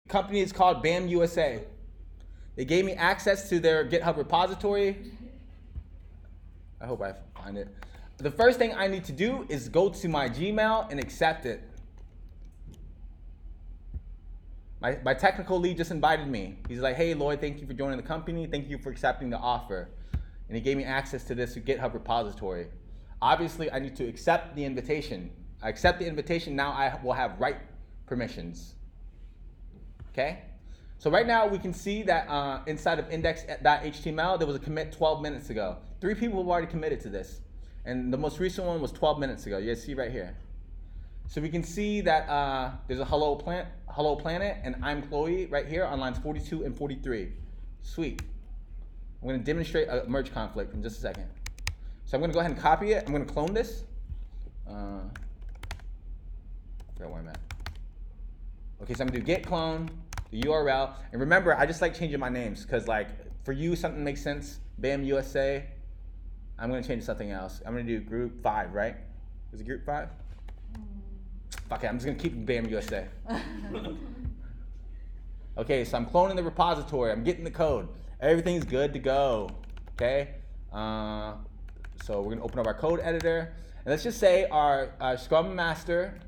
company is called BAM USA. They gave me access to their GitHub repository. I hope I find it. The first thing I need to do is go to my Gmail and accept it. My technical lead just invited me. He's like, hey, Lloyd, thank you for joining the company. Thank you for accepting the offer. And he gave me access to this GitHub repository. Obviously, I need to accept the invitation. I accept the invitation. Now I will have write permissions. Okay? So right now, we can see that inside of index.html, there was a commit 12 minutes ago. 3 people have already committed to this. And the most recent one was 12 minutes ago. You guys see right here. So we can see that there's a hello planet, and I'm Chloe right here on lines 42 and 43. Sweet. I'm going to demonstrate a merge conflict in just a second. So I'm going to go ahead and copy it. I'm going to clone this. I forgot where I'm at. Okay, so I'm going to do git clone, the URL. And remember, I just like changing my names because, like, for you, something makes sense. BAM USA. I'm going to change to something else. I'm going to do group 5, right? Is it group 5? Okay, I'm just going to keep BAM USA. Okay, so I'm cloning the repository. I'm getting the code. Everything's good to go. Okay? So we're going to open up our code editor. And let's just say our Scrum Master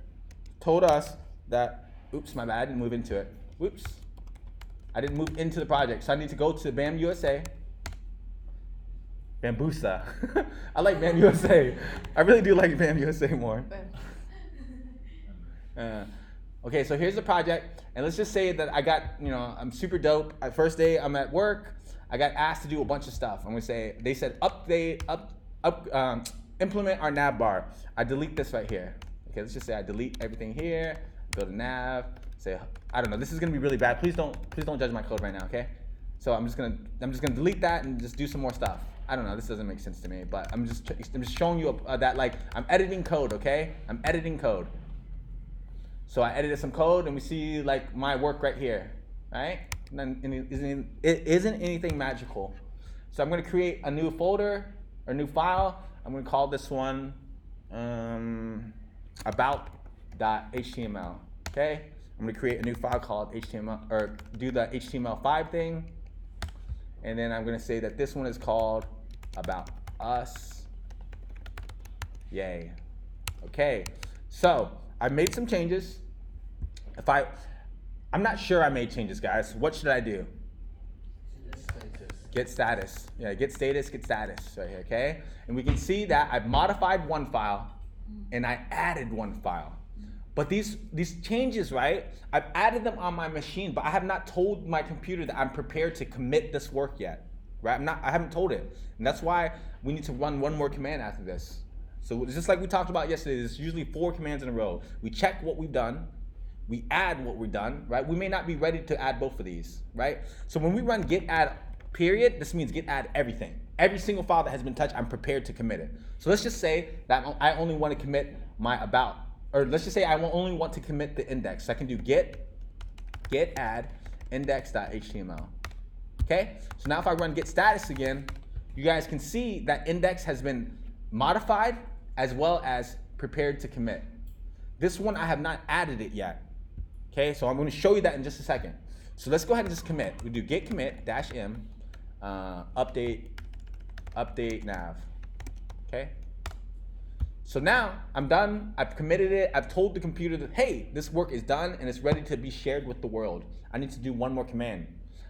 told us that, oops, my bad, I didn't move into it. Whoops. I didn't move into the project. So I need to go to BAM USA. Bambusa. I like BAM USA. I really do like BAM USA more. Okay, so here's the project, and let's just say that I got, I'm super dope. First day I'm at work, I got asked to do a bunch of stuff. I'm gonna say, they said implement our nav bar. I delete this right here. Okay, let's just say I delete everything here, go to nav, say, I don't know, this is gonna be really bad. Please don't judge my code right now, okay? So I'm just gonna delete that and just do some more stuff. I don't know, this doesn't make sense to me, but I'm just showing you that, like, I'm editing code, okay? I'm editing code. So I edited some code, and we see, like, my work right here, right? And then it isn't anything magical. So I'm going to create a new folder or new file. I'm going to call this one about.html. Okay? I'm going to create a new file called HTML, or do the HTML5 thing, and then I'm going to say that this one is called about us. Yay. Okay. So I made some changes. I'm not sure I made changes, guys. What should I do? Get status. Yeah, get status right here, okay? And we can see that I've modified one file and I added one file. But these changes, right? I've added them on my machine, but I have not told my computer that I'm prepared to commit this work yet, right? I haven't told it. And that's why we need to run one more command after this. So just like we talked about yesterday, there's usually 4 commands in a row. We check what we've done, we add what we've done, right? We may not be ready to add both of these, right? So when we run git add period, this means git add everything. Every single file that has been touched, I'm prepared to commit it. So let's just say that I only want to commit my about, or let's just say I only want to commit the index. So I can do git add index.html. Okay? So now if I run git status again, you guys can see that index has been modified as well as prepared to commit. This one, I have not added it yet. Okay, so I'm going to show you that in just a second. So let's go ahead and just commit. We do git commit -m update nav. Okay. So now I'm done. I've committed it. I've told the computer that, hey, this work is done and it's ready to be shared with the world. I need to do one more command.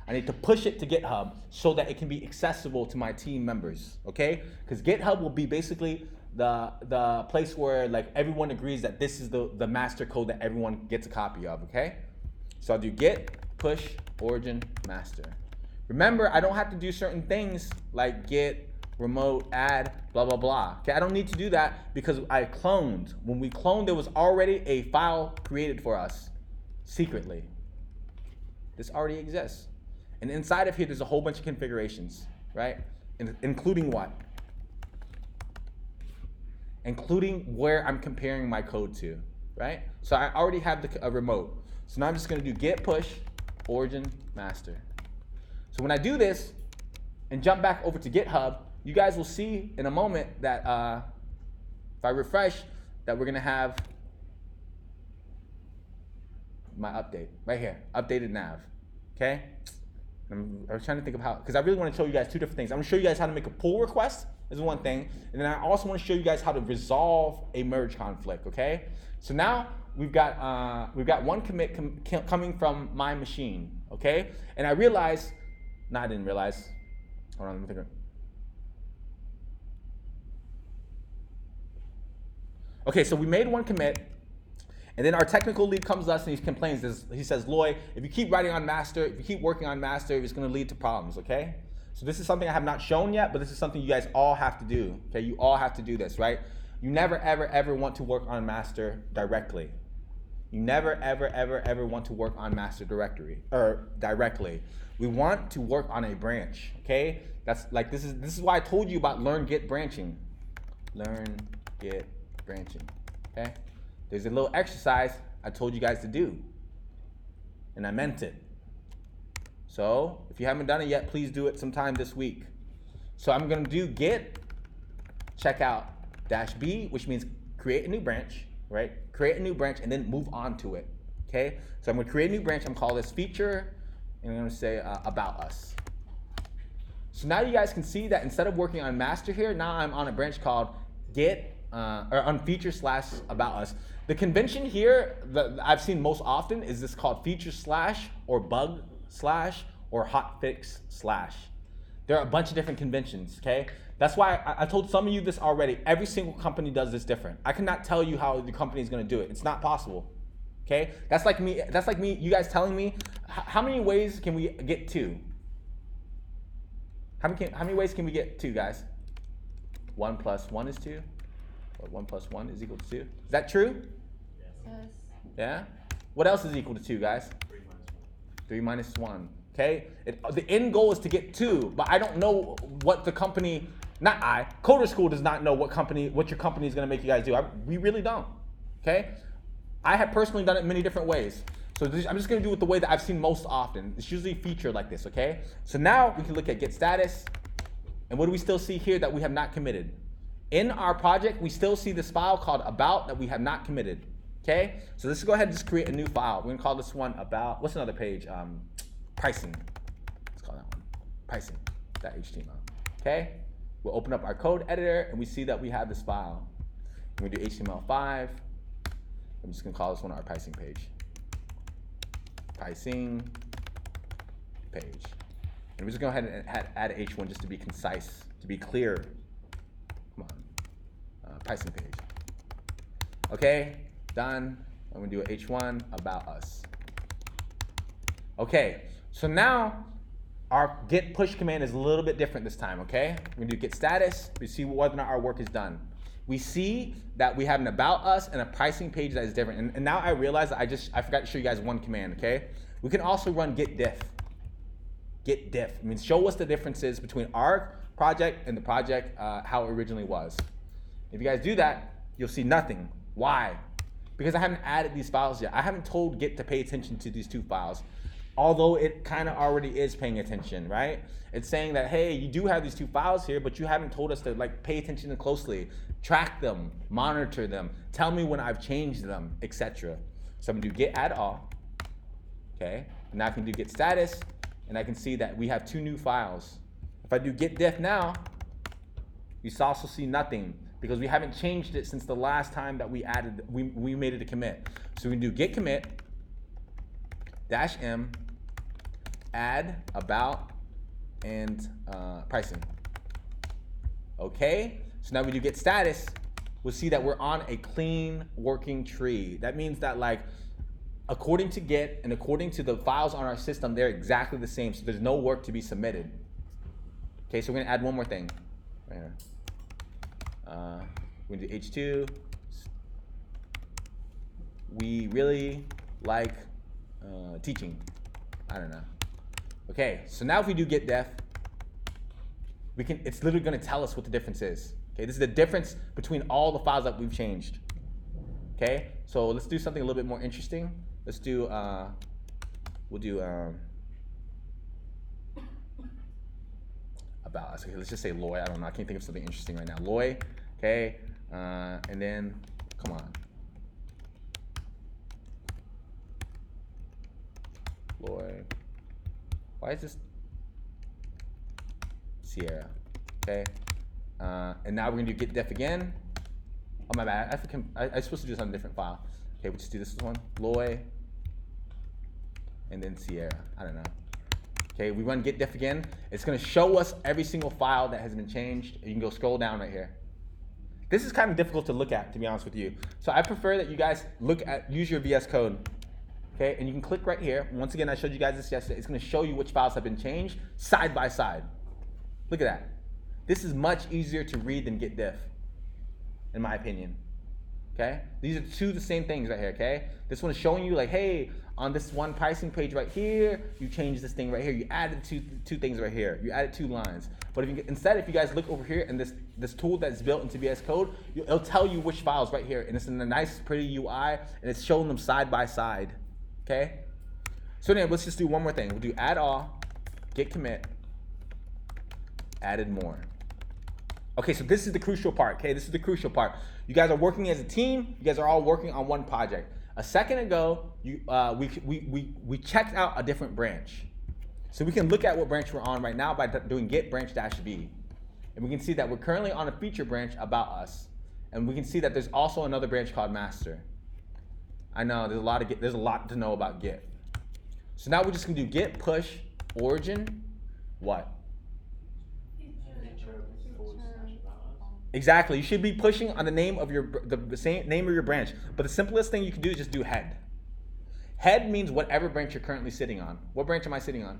I need to push it to GitHub so that it can be accessible to my team members. Okay? Because GitHub will be basically the place where, like, everyone agrees that this is the master code that everyone gets a copy of, okay? So I'll do git push origin master. Remember, I don't have to do certain things like git remote add blah blah blah. Okay, I don't need to do that because I cloned. When we cloned, there was already a file created for us secretly. This already exists. And inside of here, there's a whole bunch of configurations, right? Including what? Including where I'm comparing my code to, right? So I already have a remote. So now I'm just gonna do git push origin master. So when I do this and jump back over to GitHub, you guys will see in a moment that if I refresh, that we're gonna have my update right here, updated nav. Okay. I was trying to think of how, because I really want to show you guys two different things. I'm going to show you guys how to make a pull request is one thing, and then I also want to show you guys how to resolve a merge conflict. Okay. So now we've got one commit coming from my machine. Okay. And I realized, no, I didn't realize. Hold on, let me think. Okay, so we made one commit, and then our technical lead comes to us and he complains. He says, Loy, if you keep writing on master, if you keep working on master, it's going to lead to problems, okay? So this is something I have not shown yet, but this is something you guys all have to do, okay? You all have to do this, right? You never, ever, ever want to work on master directly. You never, ever, ever, ever want to work on master directory or directly. We want to work on a branch, okay? That's like, this is why I told you about learn, get branching. Learn, get branching, okay? There's a little exercise I told you guys to do, and I meant it. So if you haven't done it yet, please do it sometime this week. So I'm gonna do get checkout -b, which means create a new branch, right? Create a new branch and then move on to it, okay? So I'm gonna create a new branch, I'm gonna call this feature, and I'm gonna say about us. So now you guys can see that instead of working on master here, now I'm on a branch called get, or on feature / about us. The convention here that I've seen most often is this called feature / or bug / or hotfix /. There are a bunch of different conventions, okay? That's why I told some of you this already. Every single company does this different. I cannot tell you how the company is gonna do it. It's not possible, okay? That's like me, you guys telling me, how many ways can we get to? How many ways can we get to, guys? 1 + 1 is 2? Or 1 + 1 is equal to 2? Is that true? Yes. Yeah? What else is equal to 2, guys? 3 - 1. Okay? The end goal is to get 2, but I don't know what the company, Coder School does not know what your company is going to make you guys do. We really don't. Okay? I have personally done it many different ways. So I'm just going to do it the way that I've seen most often. It's usually featured like this, okay? So now we can look at get status. And what do we still see here that we have not committed? In our project, we still see this file called about that we have not committed, okay? So let's go ahead and just create a new file. We're gonna call this one about, what's another page? Pricing. Let's call that one pricing.html, okay? We'll open up our code editor and we see that we have this file. We're gonna do HTML5. I'm just gonna call this one our pricing page. Pricing page. And we're just gonna go ahead and add H1 just to be concise, to be clear. Come on, pricing page. Okay, done. I'm gonna do a H1 about us. Okay, so now our get push command is a little bit different this time, okay? We're gonna do get status, we see whether or not our work is done. We see that we have an about us and a pricing page that is different. And now I realize that I forgot to show you guys one command, okay? We can also run get diff. Get diff. I mean, show us the differences between our project and the project, how it originally was. If you guys do that, you'll see nothing. Why? Because I haven't added these files yet. I haven't told Git to pay attention to these two files, although it kind of already is paying attention, right? It's saying that, hey, you do have these two files here, but you haven't told us to like pay attention closely, track them, monitor them, tell me when I've changed them, etc. So I'm gonna do get add all, okay? And now I can do get status, and I can see that we have two new files. If I do get diff now, you also see nothing because we haven't changed it since the last time that we made it a commit. So we can do get commit -m add about and pricing. Okay, so now we do get status, we'll see that we're on a clean working tree. That means that like according to Git and according to the files on our system, they're exactly the same, so there's no work to be submitted. Okay, so we're gonna add one more thing right here. We're gonna do H2. We really like teaching. I don't know. Okay, so now if we do get def, it's literally gonna tell us what the difference is. Okay, this is the difference between all the files that we've changed. Okay, so let's do something a little bit more interesting. Let's do, we'll do about us. Okay, let's just say Loy. I don't know, I can't think of something interesting right now. Loy, okay, and then, come on. Floyd. Why is this Sierra? Okay. And now we're gonna do get def again. Oh my bad. I'm supposed to do this on a different file. Okay, we'll just do this one. Loy. And then Sierra. I don't know. Okay, we run get def again. It's gonna show us every single file that has been changed. You can go scroll down right here. This is kind of difficult to look at, to be honest with you. So I prefer that you guys use your VS Code. Okay, and you can click right here. Once again, I showed you guys this yesterday. It's gonna show you which files have been changed side by side. Look at that. This is much easier to read than get diff, in my opinion. Okay? These are two of the same things right here, okay? This one is showing you like, hey, on this one pricing page right here, you changed this thing right here. You added two things right here. You added 2 lines. But if you guys look over here and this tool that's built into VS Code, it'll tell you which files right here. And it's in a nice, pretty UI, and it's showing them side by side. Okay? So then let's just do one more thing. We'll do add all, get commit, added more. Okay, so this is the crucial part, okay? This is the crucial part. You guys are working as a team. You guys are all working on one project. A second ago, we checked out a different branch. So we can look at what branch we're on right now by doing get branch -v. And we can see that we're currently on a feature branch about us. And we can see that there's also another branch called master. I know there's a lot to know about Git. So now we're just gonna do git push origin what? Exactly. You should be pushing on the name of the same name of your branch. But the simplest thing you can do is just do head. Head means whatever branch you're currently sitting on. What branch am I sitting on?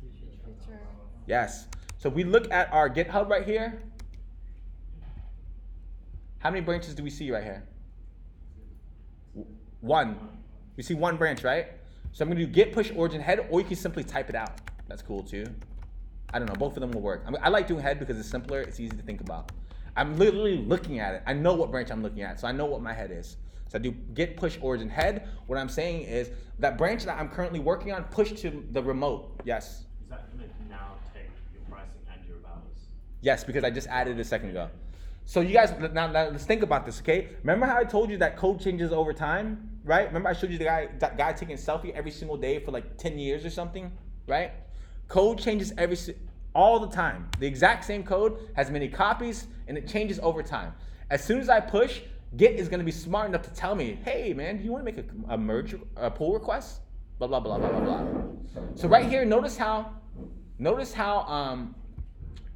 Feature. Yes. So we look at our GitHub right here. How many branches do we see right here? 1. We see 1 branch, right? So I'm going to do git push origin head, or you can simply type it out. That's cool too. I don't know. Both of them will work. I like doing head because it's simpler. It's easy to think about. I'm literally looking at it. I know what branch I'm looking at, so I know what my head is. So I do git push origin head. What I'm saying is that branch that I'm currently working on, push to the remote. Yes? Is that going to now take your pricing and your values? Yes, because I just added it a second ago. So you guys, now let's think about this, okay? Remember how I told you that code changes over time, right? Remember I showed you that guy taking a selfie every single day for like 10 years or something, right? Code changes all the time. The exact same code has many copies and it changes over time. As soon as I push, Git is going to be smart enough to tell me, hey man, do you want to make a pull request? Blah, blah, blah, blah, blah, blah. So right here, notice how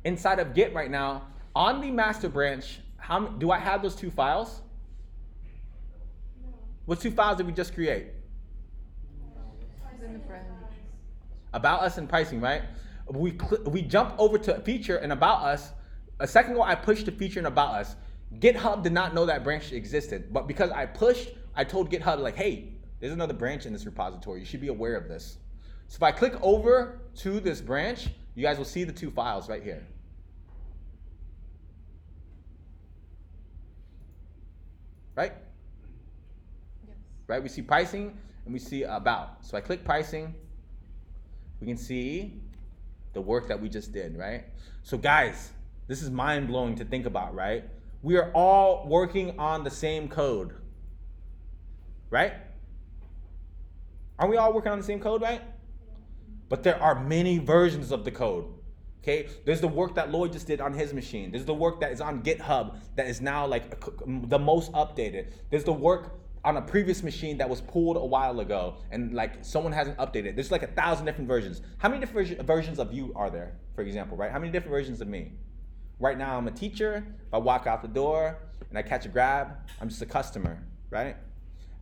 inside of Git right now, on the master branch, do I have those 2 files? No. What 2 files did we just create? About us and pricing, right? We jump over to feature and about us. A second ago, I pushed the feature and about us. GitHub did not know that branch existed, but because I pushed, I told GitHub like, hey, there's another branch in this repository. You should be aware of this. So if I click over to this branch, you guys will see the 2 files right here. Right? Yes. Right? We see pricing and we see about. So I click pricing. We can see the work that we just did, right? So guys, this is mind-blowing to think about, right? We are all working on the same code, right? Aren't we all working on the same code, right? But there are many versions of the code, okay? There's the work that Lloyd just did on his machine. There's the work that is on GitHub that is now like the most updated. There's the work on a previous machine that was pulled a while ago and like someone hasn't updated. There's like 1,000 different versions. How many different versions of you are there, for example, right? How many different versions of me? Right now I'm a teacher. If I walk out the door and I catch a grab, I'm just a customer, right?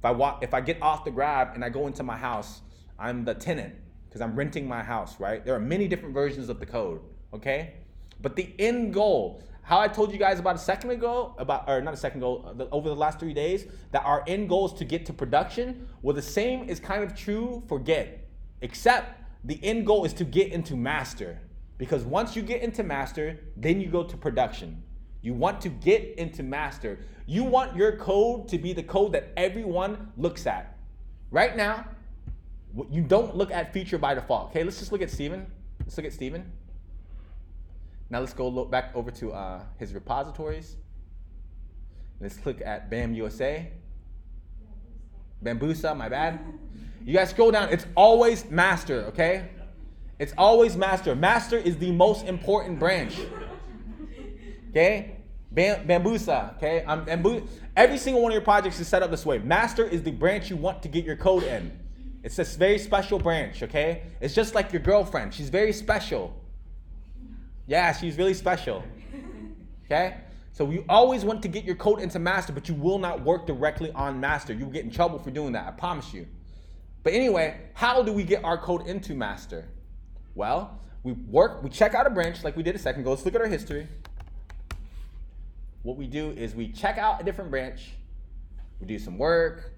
If I get off the grab and I go into my house, I'm the tenant because I'm renting my house, right? There are many different versions of the code, okay? But the end goal, how I told you guys about a second ago, over the last 3 days, that our end goal is to get to production. Well, the same is kind of true for Git, except the end goal is to get into master. Because once you get into master, then you go to production. You want to get into master. You want your code to be the code that everyone looks at. Right now, you don't look at feature by default. Okay, let's just look at Steven. Let's look at Steven. Now let's go look back over to his repositories. Let's click at BAM USA. Bambusa, my bad. You guys scroll down. It's always master, okay? It's always master. Master is the most important branch. Okay? Bambusa, okay? Every single one of your projects is set up this way. Master is the branch you want to get your code in. It's this very special branch, okay? It's just like your girlfriend. She's very special. Yeah, she's really special. Okay? So you always want to get your code into master, but you will not work directly on master. You will get in trouble for doing that, I promise you. But anyway, how do we get our code into master? Well, we check out a branch like we did a second ago. Let's look at our history. What we do is we check out a different branch. We do some work.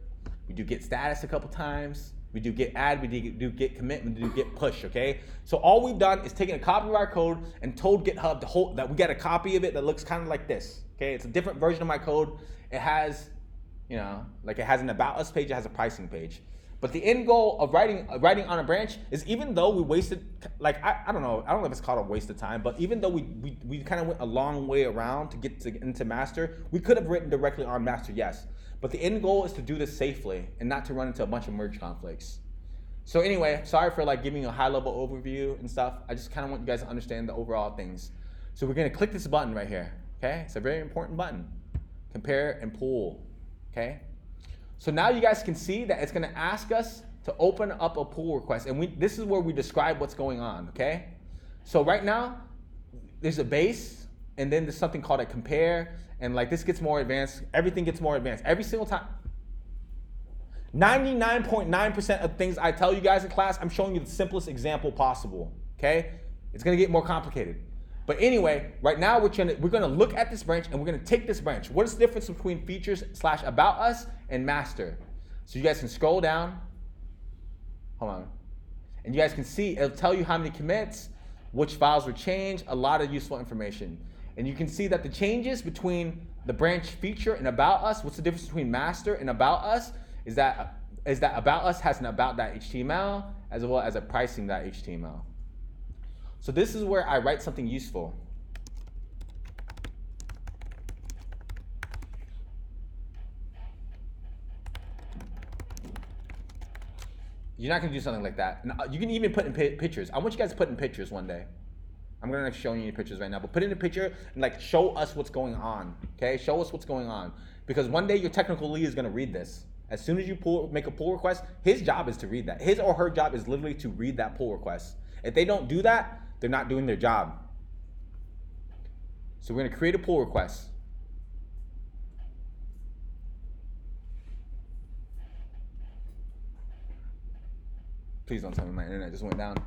We do get status a couple times. We do get add, we do get commit, we do get push, okay? So all we've done is taken a copy of our code and told GitHub that we got a copy of it that looks kind of like this, okay? It's a different version of my code. It has, it has an about us page, it has a pricing page. But the end goal of writing on a branch is, even though we wasted, I don't know if it's called a waste of time, but even though we kind of went a long way around to get into master, we could have written directly on master, yes. But the end goal is to do this safely and not to run into a bunch of merge conflicts. So anyway, sorry for giving you a high level overview and stuff. I just kind of want you guys to understand the overall things. So we're gonna click this button right here, okay? It's a very important button. Compare and pull, okay? So now you guys can see that it's gonna ask us to open up a pull request, and this is where we describe what's going on, okay? So right now, there's a base, and then there's something called a compare, and this gets more advanced. Everything gets more advanced. Every single time. 99.9% of things I tell you guys in class, I'm showing you the simplest example possible, okay? It's gonna get more complicated. But anyway, right now we're gonna look at this branch and we're gonna take this branch. What is the difference between features / about us and master? So you guys can scroll down. Hold on. And you guys can see, it'll tell you how many commits, which files were changed, a lot of useful information. And you can see that the changes between the branch feature and about us, what's the difference between master and about us, is that about us has an about.html as well as a pricing.html. So this is where I write something useful. You're not gonna do something like that. You can even put in pictures. I want you guys to put in pictures one day. I'm gonna show you pictures right now, but put in a picture and show us what's going on, okay? Show us what's going on. Because one day your technical lead is gonna read this. As soon as you make a pull request, his job is to read that. His or her job is literally to read that pull request. If they don't do that, they're not doing their job. So we're gonna create a pull request. Please don't tell me my internet just went down.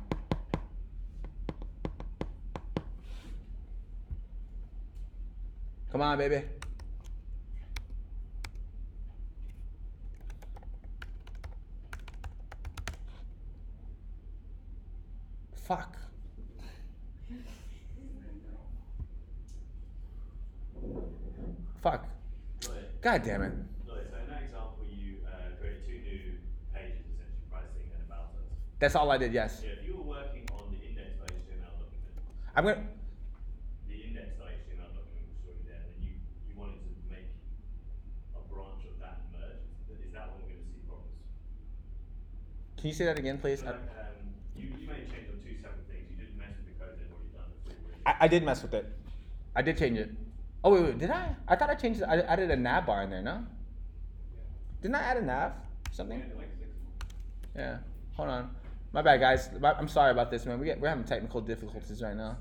Come on, baby. Fuck. Fuck. God damn it. So in that example, you created 2 new pages, essentially pricing and about us. That's all I did, yes. Yeah, if you were working on the index.html document, I'm gonna. the index.html document was already there, and you wanted to make a branch of that merge, is that when we're going to see problems? Can you say that again, please? So, you made a change on 2 separate things. You didn't mess with the code they've already done. I did mess with it. I did change it. Oh, wait, did I? I thought I changed it. I added a nav bar in there, no? Didn't I add a nav? Something? Yeah. Hold on. My bad, guys. I'm sorry about this, man. We're having technical difficulties right now.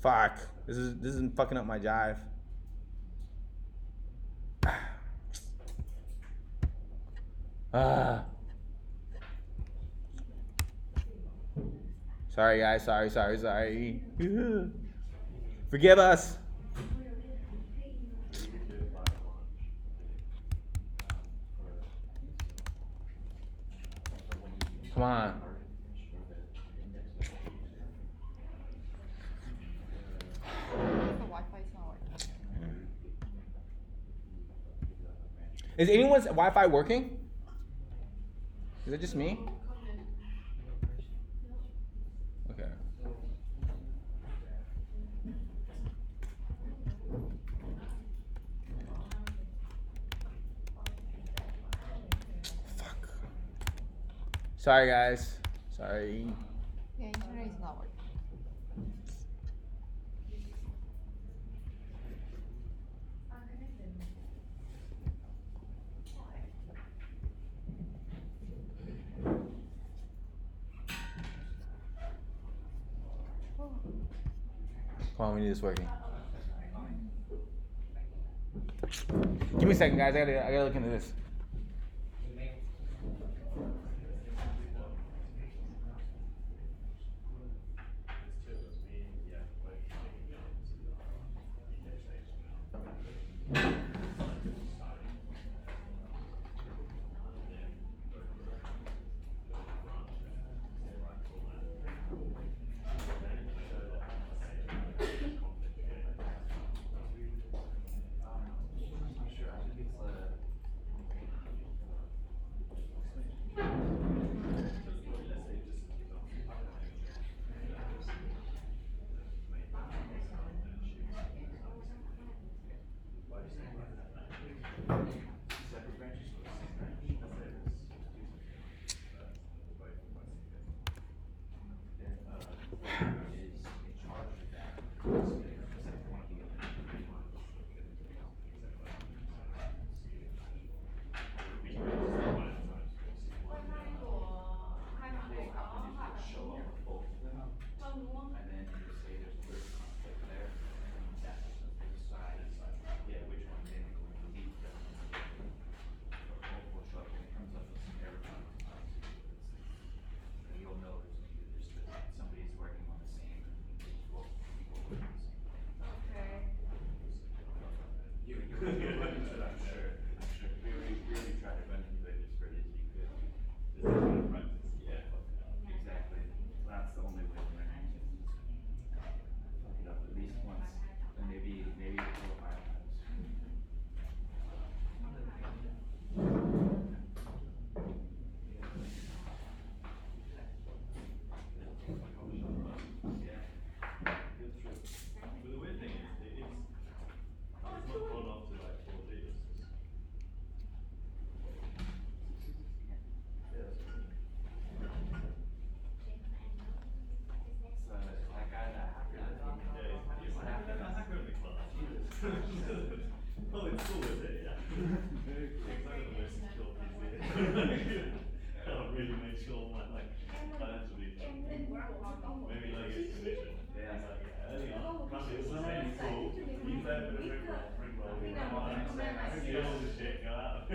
Fuck. This isn't fucking up my jive. Sorry, guys. Sorry. Forgive us. Come on. The Wi-Fi is not working. Is anyone's Wi-Fi working? Is it just me? Okay. Sorry, guys. Sorry. Yeah, internet is not working. Oh. Come on, we need this working. Give me a second, guys. I gotta look into this. Oh, it's cool, is it? Yeah. It's like the most secure PC. I'll really make sure my financial details. Maybe like it's commission. Yeah. It's like, early on, Monday was really cool. You play a bit of ring roll, steal all the shit, go out.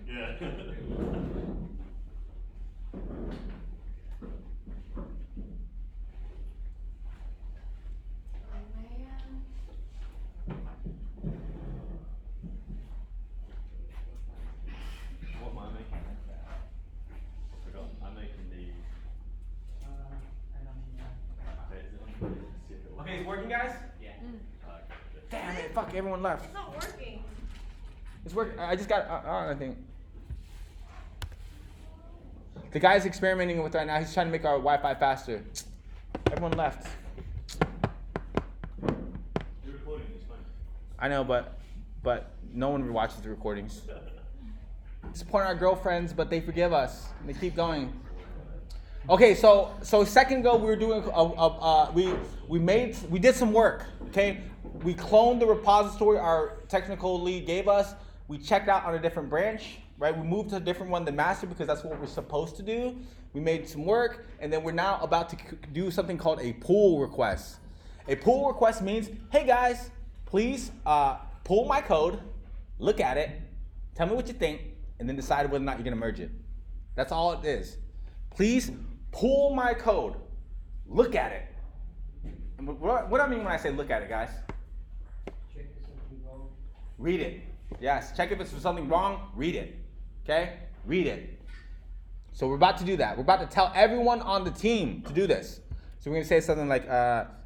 Yeah. What am I making? I forgot. I'm making the. Okay, it's working, guys? Yeah. Damn it, fuck, everyone left. It's not working. It's working. I just got on, I think. The guy's experimenting with it right now. He's trying to make our Wi-Fi faster. Everyone left. You're recording, it's fine. I know, but no one watches the recordings. Support our girlfriends, but they forgive us. And they keep going. Okay, so a second ago we were doing we did some work. Okay, we cloned the repository our technical lead gave us. We checked out on a different branch. Right, we moved to a different one than master because that's what we're supposed to do. We made some work, and then we're now about to do something called a pull request. A pull request means, hey guys, please pull my code, look at it, tell me what you think, and then decide whether or not you're gonna merge it. That's all it is. Please pull my code, look at it. And what do I mean when I say look at it, guys? Check if something wrong. Read it. Yes, check if it's something wrong, read it. Okay? Read it. So we're about to do that. We're about to tell everyone on the team to do this. So we're going to say something like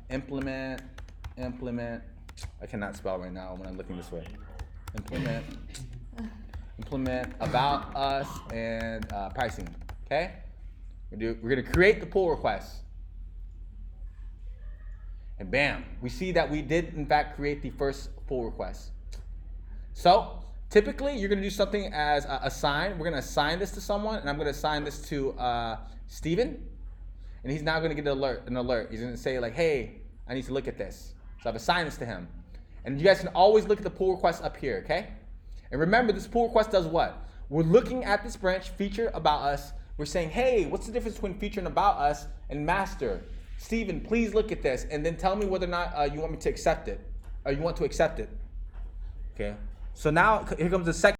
implement. I cannot spell right now when I'm looking this way. Implement about us and pricing. Okay? We're going to create the pull request. And bam, we see that we did in fact create the first pull request. So typically you're gonna do something as a assign. We're gonna assign this to someone, and I'm gonna assign this to Steven. And he's now gonna get an alert. He's gonna say like, hey, I need to look at this. So I've assigned this to him. And you guys can always look at the pull request up here, okay? And remember, this pull request does what? We're looking at this branch, feature, about us. We're saying, hey, what's the difference between feature and about us and master? Steven, please look at this, and then tell me whether or not you want me to accept it, or you want to accept it. Okay. So now here comes the second.